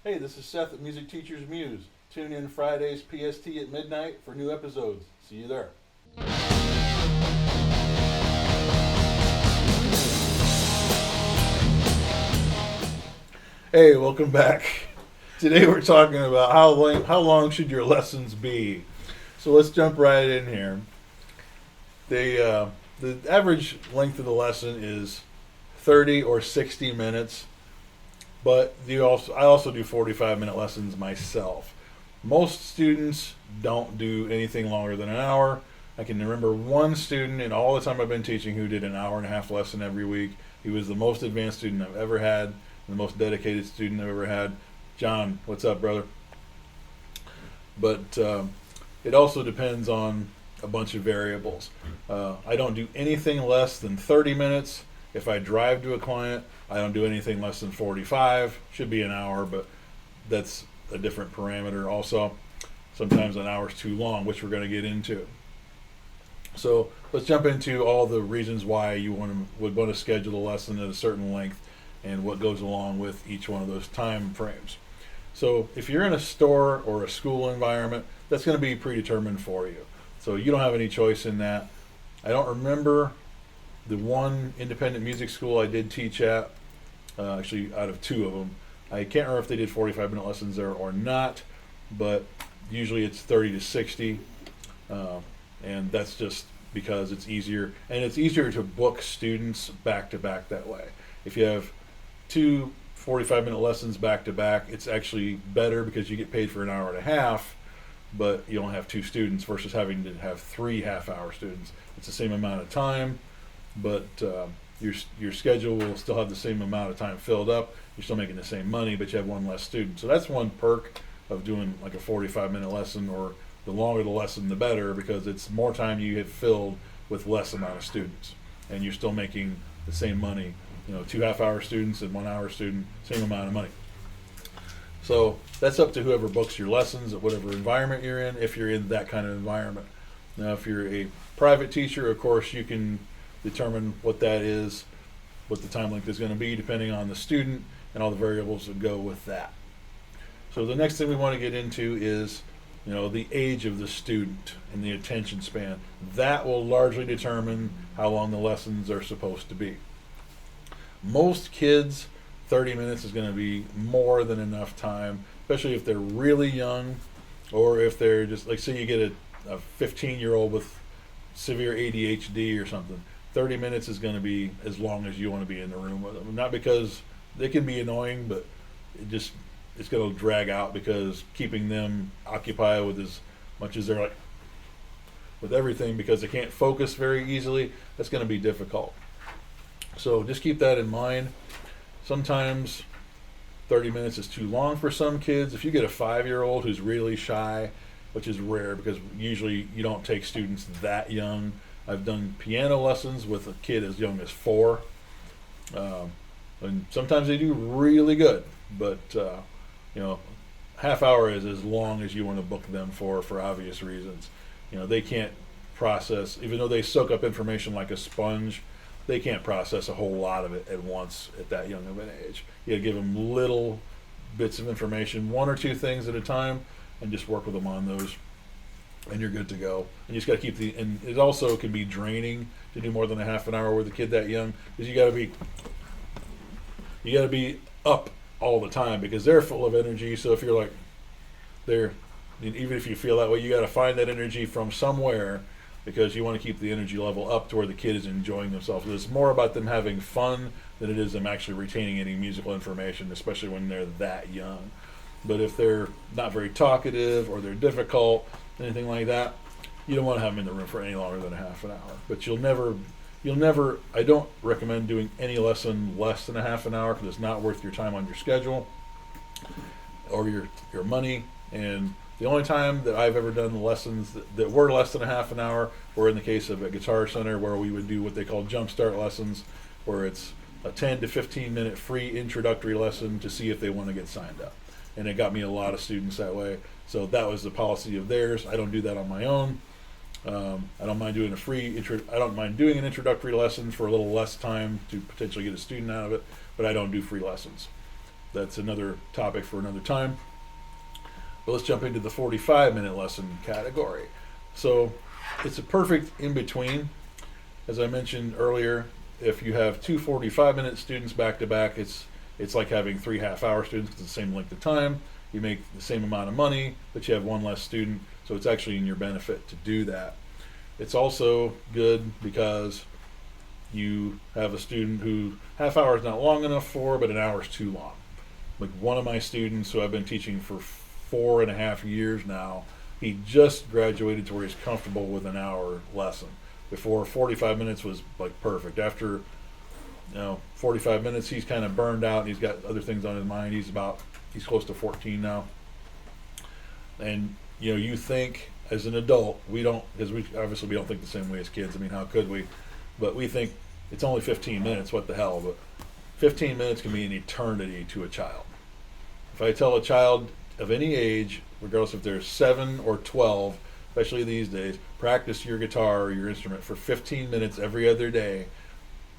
Hey, this is Seth at Music Teachers Muse. Tune in Fridays PST at midnight for new episodes. See you there. Hey, welcome back. Today we're talking about how long should your lessons be. So let's jump right in here. The average length of the lesson is 30 or 60 minutes, but I also do 45-minute lessons myself. Most students don't do anything longer than an hour. I can remember one student in all the time I've been teaching who did an hour and a half lesson every week. He was the most advanced student I've ever had, the most dedicated student I've ever had. John, what's up, brother? But it also depends on a bunch of variables. I don't do anything less than 30 minutes. If I drive to a client, I don't do anything less than 45. Should be an hour, but that's a different parameter also. Sometimes an hour is too long, which we're going to get into. So let's jump into all the reasons why you would want to schedule a lesson at a certain length and what goes along with each one of those time frames. So if you're in a store or a school environment, that's going to be predetermined for you. So you don't have any choice in that. I don't remember the one independent music school I did teach at, actually out of two of them. I can't remember if they did 45-minute lessons there or not, but usually it's 30 to 60, and that's just because it's easier, and it's easier to book students back to back that way. If you have two 45-minute lessons back to back, it's actually better because you get paid for an hour and a half, but you don't have two students versus having to have three half-hour students. It's the same amount of time, but your schedule will still have the same amount of time filled up. You're still making the same money, but you have one less student. So that's one perk of doing like a 45-minute lesson, or the longer the lesson, the better, because it's more time you have filled with less amount of students, and you're still making the same money. You know, two half-hour students and 1 hour student, same amount of money. So that's up to whoever books your lessons at whatever environment you're in, if you're in that kind of environment. Now, if you're a private teacher, of course, you can determine what that is, what the time length is going to be, depending on the student and all the variables that go with that. So the next thing we want to get into is, the age of the student and the attention span. That will largely determine how long the lessons are supposed to be. Most kids, 30 minutes is going to be more than enough time, especially if they're really young, or if they're just, like, say you get a 15-year-old with severe ADHD or something. 30 minutes is going to be as long as you want to be in the room with them. Not because they can be annoying, but it's going to drag out, because keeping them occupied with as much as they're like with everything, because they can't focus very easily, that's going to be difficult. So just keep that in mind. Sometimes 30 minutes is too long for some kids. If you get a 5-year-old who's really shy, which is rare because usually you don't take students that young. I've done piano lessons with a kid as young as 4. And sometimes they do really good, but half hour is as long as you want to book them for obvious reasons. They can't process, even though they soak up information like a sponge, they can't process a whole lot of it at once at that young of an age. You gotta give them little bits of information, 1 or 2 things at a time, and just work with them on those, and you're good to go. And you just gotta and it also can be draining to do more than a half an hour with a kid that young, because you gotta be up all the time, because they're full of energy. So if you're even if you feel that way, you gotta find that energy from somewhere, because you want to keep the energy level up to where the kid is enjoying themselves. It's more about them having fun than it is them actually retaining any musical information, especially when they're that young. But if they're not very talkative, or they're difficult, anything like that, you don't want to have them in the room for any longer than a half an hour. But you'll never, I don't recommend doing any lesson less than a half an hour, because it's not worth your time on your schedule or your money. And the only time that I've ever done lessons that were less than a half an hour were in the case of a Guitar Center, where we would do what they call jumpstart lessons, where it's a 10 to 15 minute free introductory lesson to see if they want to get signed up. And it got me a lot of students that way. So that was the policy of theirs. I don't do that on my own. I don't mind doing I don't mind doing an introductory lesson for a little less time to potentially get a student out of it, but I don't do free lessons. that's another topic for another time. But let's jump into the 45-minute lesson category. So it's a perfect in between. As I mentioned earlier, if you have two 45-minute students back to back, it's like having 3 half-hour students. It's the same length of time. You make the same amount of money, but you have one less student. So it's actually in your benefit to do that. It's also good because you have a student who half hour is not long enough for, but an hour is too long. Like one of my students who I've been teaching for 4.5 years now, he just graduated to where he's comfortable with an hour lesson. Before, 45 minutes was like perfect. After 45 minutes, he's kind of burned out and he's got other things on his mind. He's close to 14 now. And you think as an adult, because we obviously don't think the same way as kids. I mean, how could we? But we think it's only 15 minutes, what the hell? But 15 minutes can be an eternity to a child. If I tell a child of any age, regardless if they're 7 or 12, especially these days, practice your guitar or your instrument for 15 minutes every other day,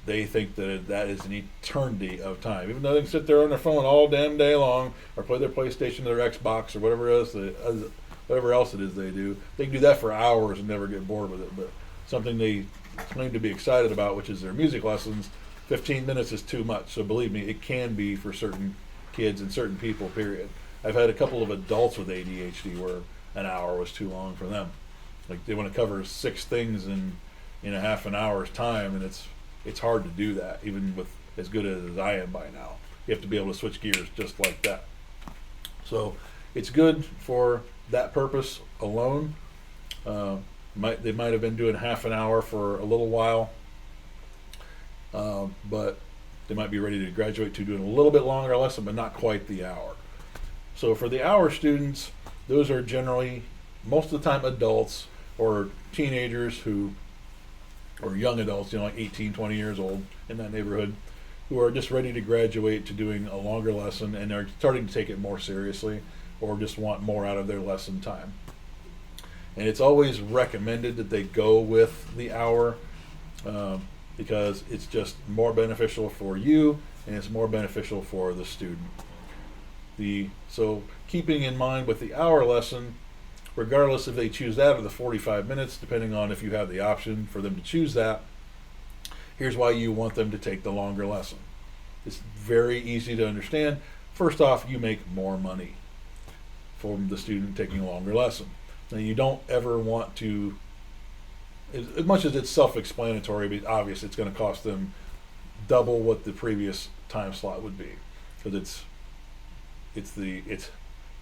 they think that is an eternity of time. Even though they can sit there on their phone all damn day long or play their PlayStation or their Xbox or whatever else it is they do, they can do that for hours and never get bored with it. But something they claim to be excited about, which is their music lessons, 15 minutes is too much. So believe me, it can be for certain kids and certain people, period. I've had a couple of adults with ADHD where an hour was too long for them. Like they want to cover 6 things in a half an hour's time, and it's hard to do that, even with as good as I am by now. You have to be able to switch gears just like that. So it's good for that purpose alone. They might have been doing half an hour for a little while, but they might be ready to graduate to doing a little bit longer lesson, but not quite the hour. So for the hour students, those are generally, most of the time, adults or teenagers or young adults, like 18, 20 years old, in that neighborhood, who are just ready to graduate to doing a longer lesson and are starting to take it more seriously or just want more out of their lesson time. And it's always recommended that they go with the hour because it's just more beneficial for you and it's more beneficial for the student. So keeping in mind with the hour lesson, regardless if they choose that or the 45 minutes, depending on if you have the option for them to choose that, here's why you want them to take the longer lesson. It's very easy to understand. First off, you make more money from the student taking a longer lesson. Now, you don't ever want to, as much as it's self-explanatory, but obvious it's going to cost them double what the previous time slot would be, because it's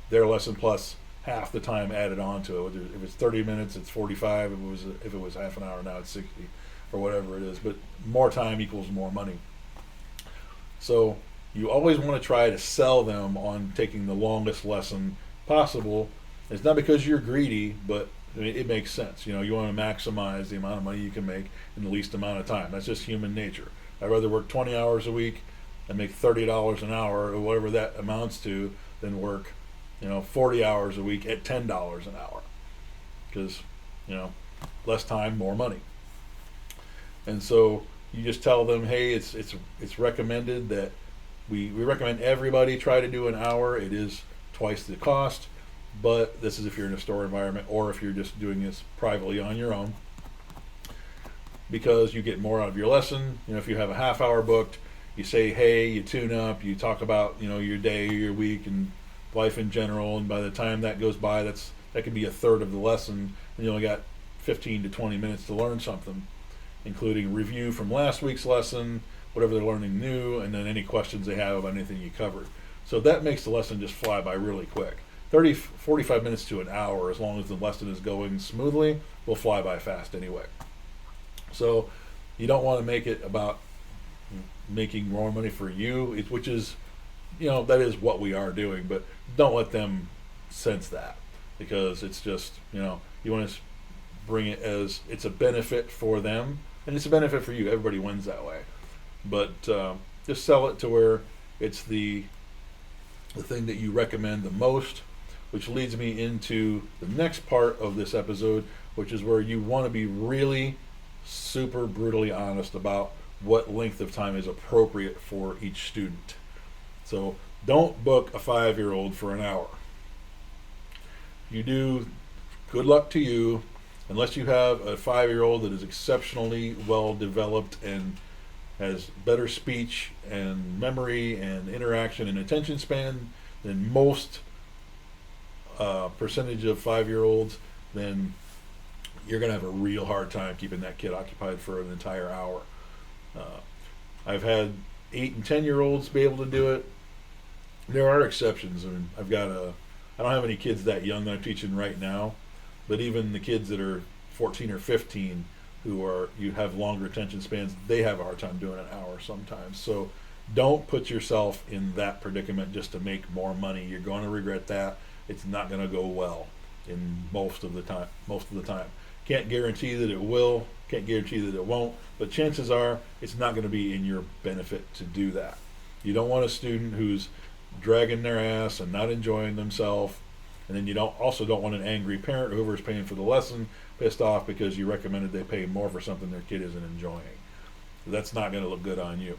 their lesson plus half the time added on to it. If it's 30 minutes, it's 45. If it was half an hour, now it's 60, or whatever it is. But more time equals more money. So you always want to try to sell them on taking the longest lesson possible. It's not because you're greedy, but it makes sense. You want to maximize the amount of money you can make in the least amount of time. That's just human nature. I'd rather work 20 hours a week and make $30 an hour, or whatever that amounts to, than work 40 hours a week at $10 an hour, because less time, more money. And so you just tell them, hey, it's recommended that we recommend everybody try to do an hour. It is twice the cost, but this is if you're in a store environment or if you're just doing this privately on your own, because you get more out of your lesson. If you have a half hour booked, you say, hey, you tune up, you talk about your day, your week, and life in general, and by the time that goes by, that could be a third of the lesson, and you only got 15 to 20 minutes to learn something, including review from last week's lesson, whatever they're learning new, and then any questions they have about anything you covered. So that makes the lesson just fly by really quick. 45 minutes to an hour, as long as the lesson is going smoothly, will fly by fast anyway. So you don't want to make it about making more money for you, which is, that is what we are doing, but don't let them sense that, because it's just, you want to bring it as it's a benefit for them and it's a benefit for you. Everybody wins that way. But just sell it to where it's the thing that you recommend the most, which leads me into the next part of this episode, which is where you want to be really super brutally honest about what length of time is appropriate for each student. So Don't book a 5-year-old for an hour. You do, good luck to you, unless you have a 5-year-old that is exceptionally well developed and has better speech and memory and interaction and attention span than most percentage of 5-year-olds, then you're going to have a real hard time keeping that kid occupied for an entire hour. I've had 8 and 10-year-olds be able to do it. There are exceptions. I mean, I don't have any kids that young that I'm teaching right now, but even the kids that are 14 or 15 you have longer attention spans, they have a hard time doing an hour sometimes. So don't put yourself in that predicament just to make more money. You're going to regret that. It's not going to go well in most of the time. Can't guarantee that it will, can't guarantee that it won't, but chances are it's not going to be in your benefit to do that. You don't want a student who's dragging their ass and not enjoying themselves, and then you also don't want an angry parent, whoever's paying for the lesson, pissed off because you recommended they pay more for something their kid isn't enjoying. That's not going to look good on you.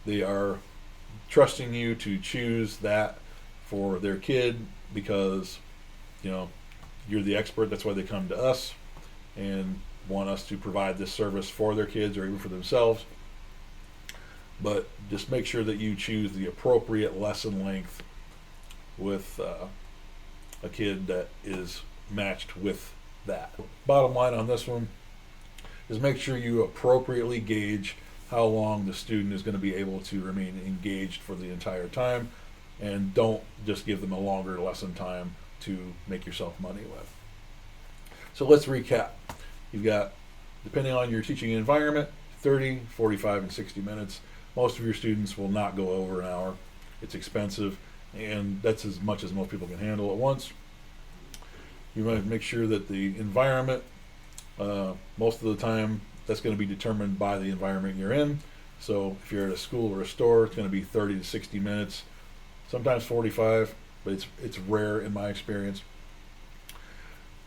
They are trusting you to choose that for their kid because you're the expert. That's why they come to us and want us to provide this service for their kids or even for themselves. But just make sure that you choose the appropriate lesson length with a kid that is matched with that. Bottom line on this one is make sure you appropriately gauge how long the student is going to be able to remain engaged for the entire time, and don't just give them a longer lesson time to make yourself money with. So let's recap. You've got, depending on your teaching environment, 30, 45, and 60 minutes. Most of your students will not go over an hour. It's expensive, and that's as much as most people can handle at once. You want to make sure that the environment, most of the time, that's going to be determined by the environment you're in. So if you're at a school or a store, it's going to be 30 to 60 minutes, sometimes 45, but it's rare in my experience.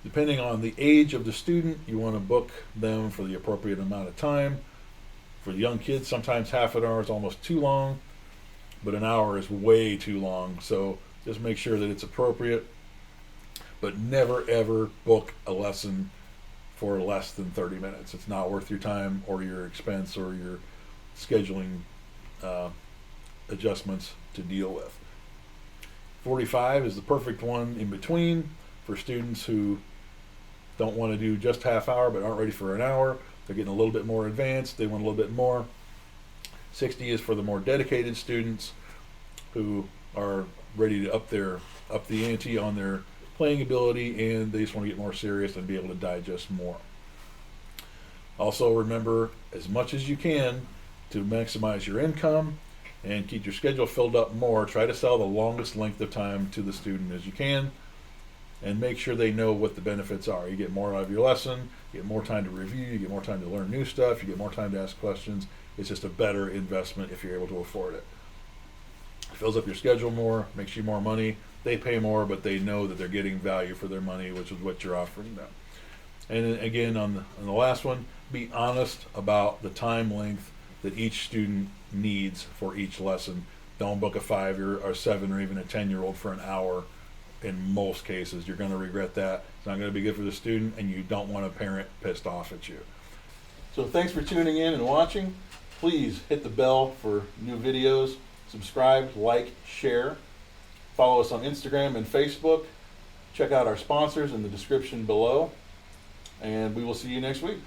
Depending on the age of the student, you want to book them for the appropriate amount of time. For young kids, sometimes half an hour is almost too long, but an hour is way too long. So just make sure that it's appropriate, but never ever book a lesson for less than 30 minutes. It's not worth your time or your expense or your scheduling adjustments to deal with. 45 is the perfect one in between for students who don't want to do just half hour but aren't ready for an hour. They're getting a little bit more advanced. They want a little bit more. 60 is for the more dedicated students who are ready to up the ante on their playing ability, and they just want to get more serious and be able to digest more. Also remember, as much as you can, to maximize your income and keep your schedule filled up more, try to sell the longest length of time to the student as you can, and make sure they know what the benefits are. You get more out of your lesson, you get more time to review, you get more time to learn new stuff, you get more time to ask questions. It's just a better investment if you're able to afford it. It fills up your schedule more, makes you more money. They pay more, but they know that they're getting value for their money, which is what you're offering them. And then again, on the last one, be honest about the time length that each student needs for each lesson. Don't book a 5-year or 7 or even a 10-year-old for an hour. In most cases, you're going to regret that. It's not going to be good for the student, and you don't want a parent pissed off at you. So thanks for tuning in and watching. Please hit the bell for new videos. Subscribe, like, share. Follow us on Instagram and Facebook. Check out our sponsors in the description below. And we will see you next week.